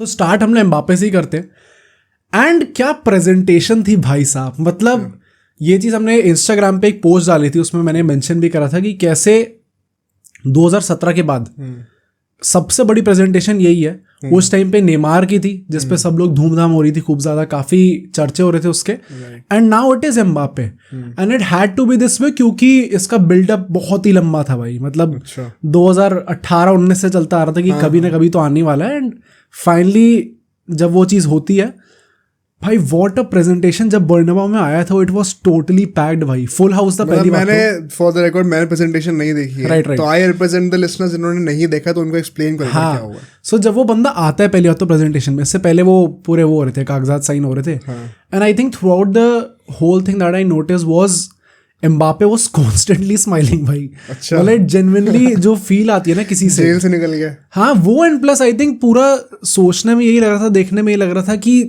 तो स्टार्ट हम लोग एम्बापे से ही करते हैं। एंड क्या प्रेजेंटेशन थी भाई साहब, मतलब ये चीज़ हमने इंस्टाग्राम पे एक पोस्ट डाली थी, उसमें मैंने मेंशन भी करा था कि कैसे 2017 के बाद सबसे बड़ी प्रेजेंटेशन यही है। उस टाइम पे नेमार की थी जिसपे सब लोग धूमधाम हो रही थी, खूब ज्यादा काफी चर्चे हो रहे थे उसके। And now it is Mbappe and it had to be this way, क्योंकि इसका बिल्डअप बहुत ही लंबा था भाई, मतलब 2018-19 से चलता आ रहा था कि कभी ना कभी तो आने वाला है। एंड फाइनली जब वो चीज़ होती है भाई, व्हाट अ प्रेजेंटेशन। जब बर्नाबाउ में आया था इट वाज टोटली पैक्ड भाई, फुल हाउस था पहली बार। मैंने फॉर द रिकॉर्ड मैंने प्रेजेंटेशन नहीं देखी है, तो आई रिप्रेजेंट द लिसनर्स जिन्होंने नहीं देखा, तो उनको एक्सप्लेन करो क्या हुआ। सो जब वो बंदा आता है पहली बार तो प्रेजेंटेशन में, इससे पहले वो पूरे वो हो रहे थे, कागजात साइन हो रहे थे। And I think throughout the whole thing that I notice was Mbappe was constantly smiling भाई। मतलब जेन्युइनली जो फील आती है ना किसी से, जेल से निकल गया। हाँ वो, एंड प्लस आई थिंक पूरा सोचने में यही लग रहा था, देखने में यही लग रहा था कि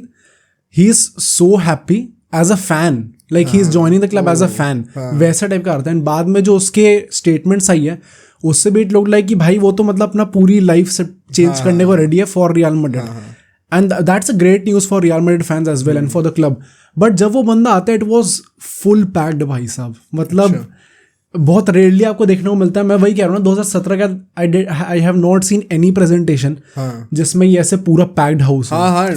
he is so happy as a fan, like he is joining the club as a fan, वैसा टाइप का आता है। बाद में जो उसके स्टेटमेंट्स आई है उससे भी इट लुक लाइक कि भाई वो तो मतलब अपना पूरी लाइफ से चेंज करने को रेडी है for Real Madrid, and that's a great news for Real Madrid fans as well and for the club. But जब वो बंदा आता है इट वाज फुल पैक्ड भाई साहब, मतलब बहुत रेयरली आपको देखने को मिलता है। मैं वही कह रहा हूँ ना, 2017 का I have not seen any presentation जिसमें ये ऐसे पूरा packed house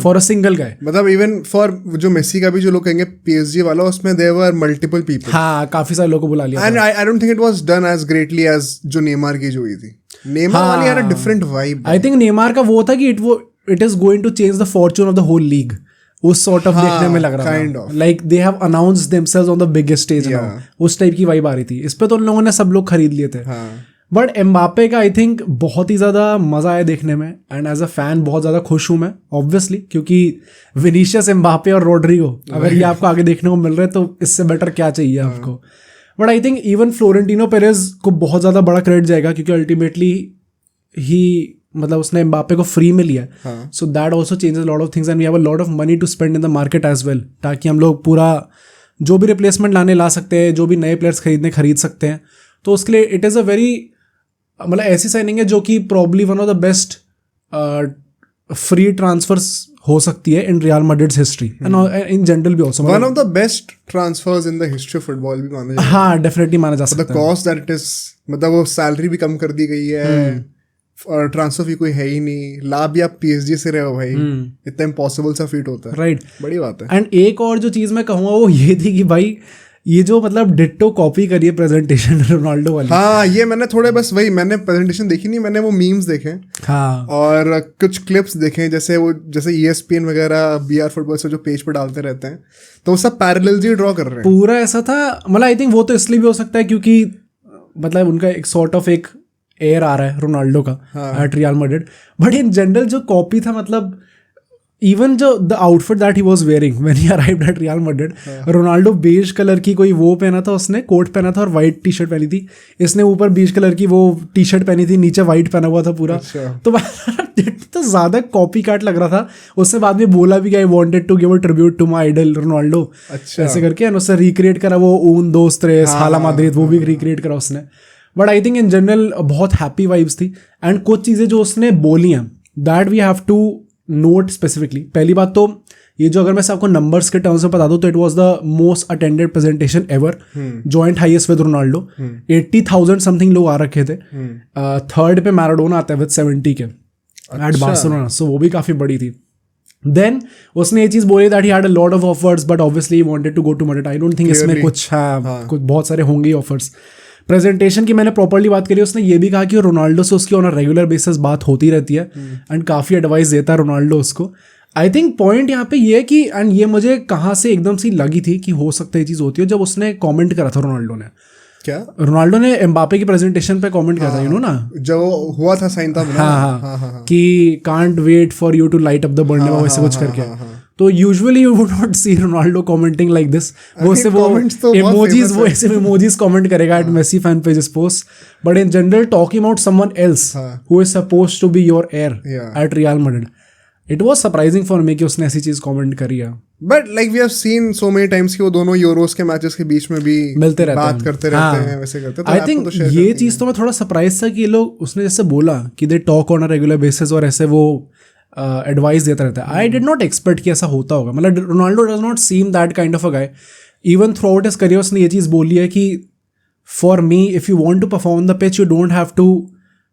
for a single guy. मतलब इवन फॉर जो मेसी का भी जो लोग कहेंगे पीएसजी वाला, उसमें देयर वर मल्टीपल पीपल। हाँ, काफी सारे लोगों को बुला लिया। And I don't think it was done as greatly as जो नेमार की जो हुई थी। नेमार वाली had a different vibe. I think Neymar का वो था कि it is going to change the fortune of the whole league, उस सॉर्ट ऑफ देखने में लग रहा था, like they have announced themselves on the biggest stage now, उस टाइप की वाइब आ रही थी। इस पे तो उन लोगों ने सब लोग खरीद लिए थे। बट एम्बापे का आई थिंक बहुत ही ज़्यादा मज़ा आया देखने में, एंड एज अ फैन बहुत ज़्यादा खुश हूँ मैं ऑब्वियसली, क्योंकि विनीशियस, एम्बापे और रोड्रिगो अगर ये आपको आगे देखने को मिल रहे हैं तो इससे बेटर क्या चाहिए आपको। But I think even Florentino Perez को बहुत ज़्यादा बड़ा क्रेडिट जाएगा, क्योंकि अल्टीमेटली ही मतलब उसने एम्बापे को फ्री में लिया, so that also changes lot of things and we have a lot of money to spend in the market as well, ताकि हम लोग पूरा जो भी रिप्लेसमेंट लाने ला सकते हैं, जो भी नए प्लेयर्स खरीद सकते हैं। तो उसके लिए इट इज़ अ वेरी, मतलब ऐसी साइनिंग है जो कि probably one of the best free transfers हो सकती है in Real Madrid's history and in general भी also one of the best transfers in the history of football भी माना जाता है। हाँ, डेफिनेटली माना जा सकता है। The cost that it is, मतलब वो सैलरी भी कम कर दी गई है और ट्रांसफर फी कोई है ही नहीं, लाभ भी आप पीएसजी से रहे हो भाई, इतना इम्पॉसिबल सा फीट होता है। राइट, बड़ी बात है। एंड एक और जो चीज़ मैं कहूँगा वो ये थी कि भाई ये जो मतलब डिट्टो कॉपी करी है प्रेजेंटेशन रोनाल्डो वाली। हाँ, ये मैंने थोड़े, बस वही, मैंने प्रेजेंटेशन देखी नहीं, मैंने वो मीम्स देखे। हाँ, और कुछ क्लिप्स देखे, जैसे ESPN वगैरह BR फुटबॉल से जो पेज पर डालते रहते हैं, तो वो सब पैरेलल्स ही ड्रॉ कर रहे हैं। पूरा ऐसा था, मतलब आई थिंक वो तो इसलिए भी हो सकता है क्योंकि मतलब उनका एक सॉर्ट ऑफ एक एयर आ रहा है रोनाल्डो का at Real Madrid. But in general जो कॉपी था, मतलब इवन जो the outfit that he was wearing when he arrived at Real Madrid, Ronaldo beige colour की कोई वो पहना था, उसने कोट पहना था और वाइट टी शर्ट पहनी थी, इसने ऊपर बेज कलर की वो टी शर्ट पहनी थी, नीचे वाइट पहना हुआ था पूरा। तो ज़्यादा कॉपी काट लग रहा था। उसने बाद में बोला भी कि I wanted to give a tribute to my idol Ronaldo, ऐसे करके, एंड उससे रिक्रिएट करा वो ऊन दोस्त रेस हाला माद्रिद, वो भी रिक्रिएट करा उसने। But I think in general बहुत हैप्पी वाइब्स थी, एंड कुछ चीज़ें जो उसने बोली हैं that we have to note specifically. पहली बात तो ये जो, अगर मैं आपको नंबर्स के टर्म्स में बता दूं, तो it was the most attended presentation ever, joint highest with Ronaldo, 80,000 something लोग आ रखे थे। थर्ड पे मैराडोना आता है विद 70 के एट बार्सिलोना, सो वो भी काफ़ी बड़ी थी। देन उसने ये चीज़ बोली that he had a lot of offers but obviously he wanted to go to Madrid. I don't think इसमें कुछ बहुत सारे होंगे ही ऑफर्स। प्रेजेंटेशन की मैंने प्रॉपर्ली बात करी, उसने ये भी कहा कि रोनाल्डो से उसकी ऑन अ रेगुलर बेसिस बात होती रहती है एंड काफ़ी एडवाइस देता है रोनाल्डो उसको। आई थिंक पॉइंट यहाँ पे ये है कि, एंड ये मुझे कहाँ से एकदम सी लगी थी कि हो सकता है ये चीज़ होती है, जब उसने कमेंट करा था रोनाल्डो ने, क्या रोनाल्डो ने एम्बापे की प्रेजेंटेशन पे कमेंट किया था, यू नो ना, जो हुआ था साइन था, हाँ, कि can't wait for you to light up the Bernabeu, वैसे कुछ करके। तो usually you would not see Ronaldo commenting like this, वो ऐसे वो इमोजीज, वो ऐसे इमोजीज कमेंट करेगा at Messi fan pages post, but in general talking about someone else who is supposed to be your heir at Real Madrid, it was surprising for me कि उसने ऐसी चीज कमेंट करी है। But like we have seen so many times कि वो दोनों यूरोस के मैचेस के बीच में भी मिलते रहते हैं, बात करते रहते हैं, वैसे करते हैं। आई थिंक ये चीज़ तो मैं थोड़ा सरप्राइज था कि ये लोग, उसने जैसे बोला कि they talk on a regular basis, और ऐसे वो एडवाइस देता रहता है. आई डिड नॉट एक्सपेक्ट कि ऐसा होता होगा. मतलब Ronaldo does not seem that kind of a guy. Even throughout his career उसने ये चीज़ बोली है कि for me if you want to perform the pitch you don't have to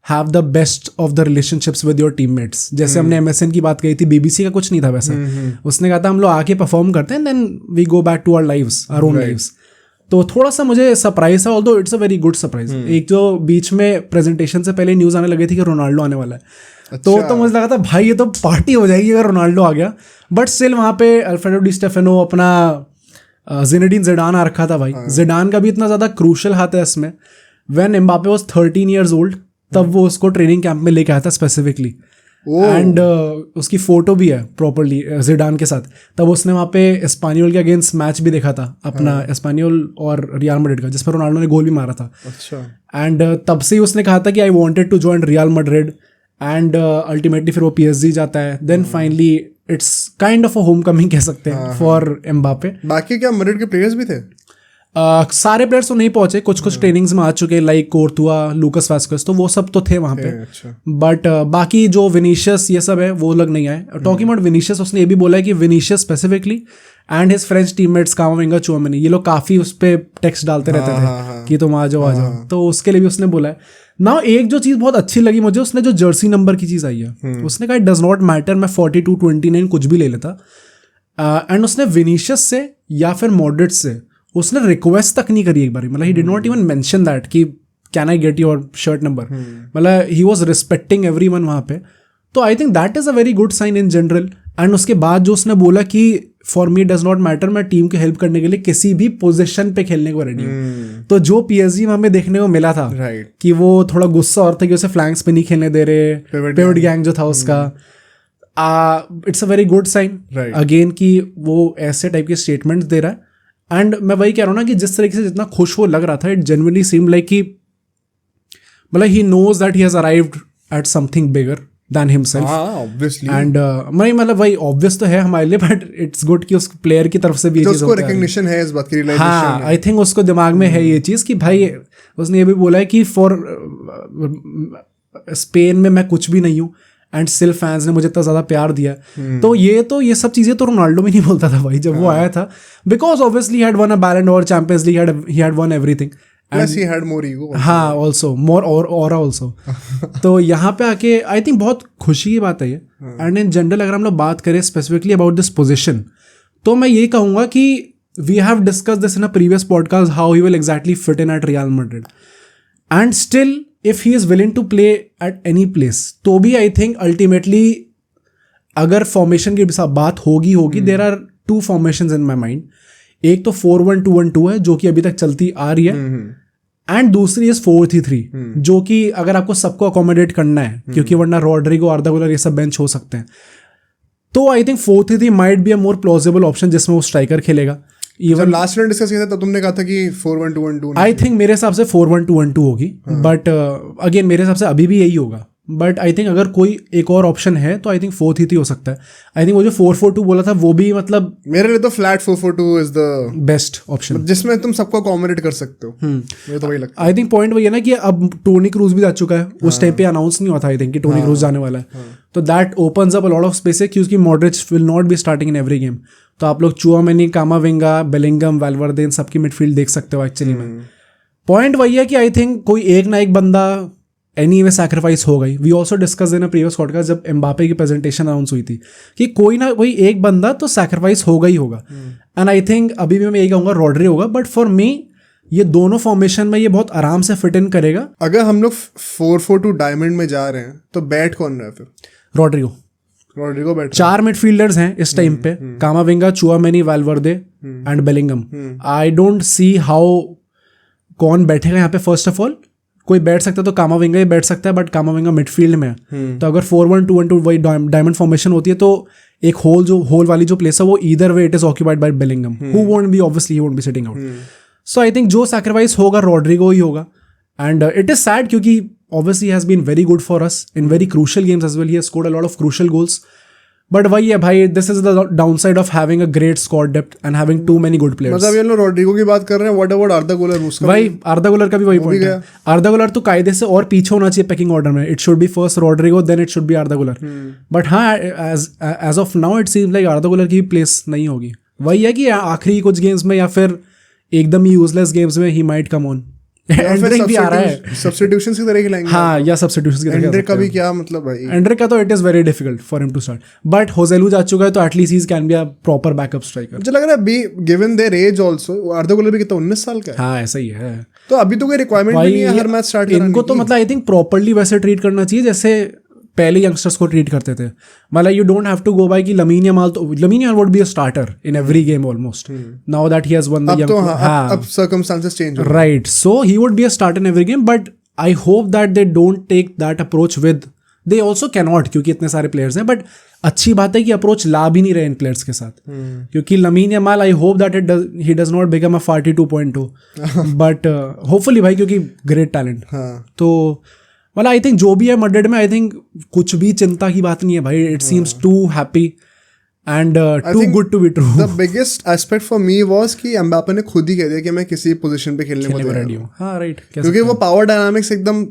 have the best of the relationships with your teammates. जैसे हमने MSN की बात कही थी, BBC का कुछ नहीं था वैसे. उसने कहा था हम लोग आके परफॉर्म करते हैं then we go back to our lives, our own lives. तो थोड़ा सा मुझे सरप्राइज था, although it's a very good surprise. एक जो बीच में प्रेजेंटेशन से पहले न्यूज़ आने लगी थी कि रोनाल्डो आने वाला है. अच्छा. तो मुझे लगा था भाई ये तो पार्टी हो जाएगी अगर रोनाल्डो आ गया. बट स्टिल वहाँ पे अल्फ्रेडो डी स्टेफेनो अपना ज़िनेडिन ज़िडान आ रखा था भाई. ज़िडान का भी इतना ज़्यादा क्रूशल हाथ है इसमें. When Mbappe was 13 years old तब वो उसको ट्रेनिंग कैंप में लेके आया था स्पेसिफिकली. एंड उसकी फोटो भी है प्रॉपरली ज़िडान के साथ. तब उसने वहाँ पे एस्पानियोल के अगेंस्ट मैच भी देखा था अपना, एस्पानियोल और रियल मैड्रिड का, जिसमें रोनाल्डो ने गोल भी मारा था. अच्छा. एंड तब से ही उसने कहा था कि I wanted to join Real Madrid. And ultimately फिर वो PSG जाता है. Then finally it's kind of a homecoming कह सकते हैं फॉर एम्बापे. बाकी क्या मैड्रिड के प्लेयर्स भी थे? सारे प्लेयर्स तो नहीं पहुंचे, कुछ ट्रेनिंग्स में आ चुके लाइक कोर्तुआ, लूकस वास्केस, तो वो सब तो थे वहाँ पे. बट बाकी जो विनीशियस ये सब है वो लोग नहीं आए. टॉकिंग अबाउट विनीशियस, उसने ये भी बोला है कि Vinicius specifically and his French teammates कामाविंगा, Tchouameni, ये लोग काफ़ी उस पर टेक्स्ट डालते रहते थे कि तुम आ जाओ. तो उसके लिए भी उसने बोला है. नाउ एक जो चीज़ बहुत अच्छी लगी मुझे, उसने जो जर्सी नंबर की चीज़ आई है, उसने कहा इट डज नॉट मैटर, मैं 42, 29 कुछ भी ले लेता. एंड उसने विनीशियस से या फिर मॉड्रिच से उसने रिक्वेस्ट तक नहीं करी एक बार. मतलब ही did not even mention that कि can I get your shirt number. मतलब ही वाज रिस्पेक्टिंग एवरीवन वहाँ पे. तो I think that is a very good sign in general. And उसके बाद जो उसने बोला कि for me does not matter, मैं टीम की हेल्प करने के लिए किसी भी पोजीशन पे खेलने को रेडी हूँ. तो जो PSG वहाँ पे देखने को मिला था कि वो थोड़ा गुस्सा और था कि उसे फ्लैंक्स पे नहीं खेलने दे रहे, पिवट गैंग जो था उसका, it's a very good sign again कि वो ऐसे टाइप के स्टेटमेंट्स दे रहा है. एंड मैं वही कह रहा हूँ ना कि जिस तरीके से जितना खुश वो लग रहा था, इट जेन्युइनली सीम लाइक कि मतलब he knows that he has arrived at something bigger than himself. Obviously. And मतलब वही ऑब्वियस तो है हमारे लिए, बट इट्स गुड कि उस प्लेयर की तरफ से भी ये चीज़ उसको रिकग्निशन है इस बात की, रियलाइजेशन. हाँ, आई थिंक उसको दिमाग में है ये चीज़ कि भाई उसने ये भी बोला है कि फॉर स्पेन में मैं कुछ भी नहीं हूँ एंड स्टिल फैंस ने मुझे इतना ज़्यादा प्यार दिया. तो ये सब चीज़ें तो रोनाल्डो में नहीं बोलता था भाई जब वो आया था, because obviously he had one अ बैलन door, champions league, he had one everything. Plus he had more ego. हाँ, ऑल्सो मोर और ऑल्सो. तो यहाँ पे आके आई थिंक बहुत खुशी की बात है ये. एंड इन जनरल अगर हम लोग बात करें स्पेसिफिकली अबाउट दिस पोजिशन, तो मैं ये कहूँगा कि we have discuss this in a previous podcast how he will exactly fit in at Real Madrid. And still if he is willing to play at any place, तो भी I think ultimately अगर formation की बात होगी there are 2 formations in my mind. एक तो 4-1-2-1-2 है जो कि अभी तक चलती आ रही है, एंड दूसरी इज 4-3-3 जो कि अगर आपको सबको अकोमोडेट करना है, क्योंकि वरना रॉड्रिगो, आर्दा गुलर ये सब बेंच हो सकते हैं. तो I think 4-3-3 might be a more plausible option जिसमें वो स्ट्राइकर खेलेगा. इवन लास्ट में डिस्कस किया था तो तुमने कहा था कि 4-1-2-1-2. आई थिंक मेरे हिसाब से 4-1-2-1-2 होगी, बट अगेन मेरे हिसाब से अभी भी यही होगा. बट आई थिंक अगर कोई एक और ऑप्शन है तो आई थिंक 4-3-3 हो सकता है. आई थिंक वो जो 4-4-2 बोला था वो भी मतलब मेरे लिए तो flat 4-4-2 is the best option जिसमें तुम सबको अकोमोडेट कर सकते हो. मुझे तो वही लगता है. आई थिंक पॉइंट वही है ना कि अब टोनी क्रूज भी जा चुका है. उस टाइम पे अनाउंस नहीं हुआ था आई थिंक कि टोनी क्रूज जाने वाला है. तो that opens up a lot of space, क्योंकि Modric will not be starting in every game. तो आप लोग चुआमेनी, कामाविंगा, बेलिंगम, वेल्वर्दे, इन सबकी मिडफील्ड देख सकते हो एक्चुअली में. पॉइंट वही है कि आई थिंक कोई एक ना एक बंदा एनीवे सैक्रिफाइस हो गई. We also discuss in a previous podcast जब एम्बापे की प्रेजेंटेशन अनाउंस हुई थी कि कोई ना कोई एक बंदा तो सैक्रिफाइस होगा ही होगा. एंड आई थिंक अभी भी मैं यही कहूँगा रॉड्रिगो होगा. बट फॉर मी ये दोनों फॉर्मेशन में ये बहुत आराम से फिट इन करेगा. अगर हम लोग 4-4-2 डायमंड में जा रहे हैं तो बैट कौन रहा है फिर? Rodrigo bat. 4 मिडफील्डर्स हैं इस टाइम पे, Camavinga, Tchouameni, Valverde and Bellingham. I don't see how कौन बैठेगा यहाँ पे. फर्स्ट ऑफ ऑल कोई बैठ सकता है तो कामाविंगा ही बैठ सकता है, बट कामाविंगा मिडफील्ड में है. तो अगर 4-1-2-1-2 वही डायमंड फॉर्मेशन होती है तो एक होल वाली जो प्लेस है वो either way it is occupied by Bellingham, who won't be obviously he won't be sitting out. So I think जो सैक्रिफाइस होगा रॉड्रिगो ही होगा. एंड इट इज सैड क्योंकि obviously he has been very good for us in very crucial games as well. He has scored a lot of crucial goals. But वही है भाई, this is the downside of having a great squad depth and having too many good players. मतलब ये लोग Rodrigo की बात कर रहे हैं, व्हाट अबाउट आर्दा गुलर? उसका भाई आर्दा गुलर का भी वही पॉइंट है. आर्दा गुलर तो कायदे से और पीछे होना चाहिए पैकिंग ऑर्डर में. It should be first Rodrygo, then it should be Arda Guler. But हाँ, as of now it seems like Arda Guler की प्लेस नहीं होगी. वही है कि आखिरी कुछ गेम्स में या फिर एकदम ही यूजलेस गेम्स में he might come on. Anrich भी आ रहा है, सब्स्टिट्यूशंस की तरह खिलाएंगे. हाँ, या सब्स्टिट्यूशंस की तरह. एंड्रिक का भी क्या मतलब भाई? एंड्रिक का तो it is very difficult for him to start, but Joselu जा चुका है तो at least he can be a proper backup striker. मुझे लग रहा है be given there as also, Arda Guler भी कितना 19 साल का है. हाँ, ऐसा ही है. तो अभी तो कोई रिक्वायरमेंट भी नहीं है हर मैच स्टार्ट करने की. इनको तो मतलब आई थिंक प्रॉपर्ली वैसे ट्रीट करना चाहिए जैसे पहले यंगस्टर्स को ट्रीट करते थे. मतलब you don't have to go by कि Lamine Yamal would be a starter in every game almost. Now that he has won the अब तो अब सर्कमस्टेंसेस चेंज हो गए. Right, so he would be a starter in every game, but I hope that they don't take that approach with, they also cannot क्योंकि इतने सारे players हैं. But अच्छी बात है कि अप्रोच ला भी नहीं रहे इन प्लेयर्स के साथ. क्योंकि lamin Yamal, I hope that he does not become a 42.2, but hopefully भाई, क्योंकि ग्रेट टैलेंट. तो मतलब आई थिंक जो भी है मैड्रिड में, आई थिंक कुछ भी चिंता की बात नहीं है भाई. It seems too happy and too good to be true. The biggest aspect for me was कि एम्बापे ने खुद ही कह दिया कि मैं किसी पोजीशन पे खेलने को रेडी हूं. हाँ, राइट, क्योंकि वो पावर डायनामिक्स एकदम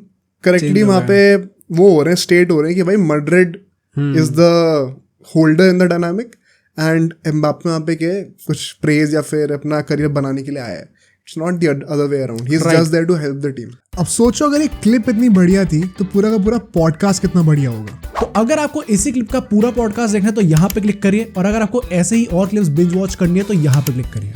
करेक्टली वहां पे वो हो रहे हैं, स्टेट हो रहे हैं कि भाई Madrid is the holder in the dynamic and Mbappe वहां पे के कुछ प्रेज या फिर अपना करियर बनाने के लिए आया है. It's not the other way around. He's just there to help the team. अब सोचो अगर ये क्लिप इतनी बढ़िया थी तो पूरा का पूरा पॉडकास्ट कितना बढ़िया होगा. तो अगर आपको इसी क्लिप का पूरा पॉडकास्ट देखना है तो यहाँ पे क्लिक करिए, और अगर आपको ऐसे ही और क्लिप्स बिंज वॉच करनी है तो यहाँ पे क्लिक करिए.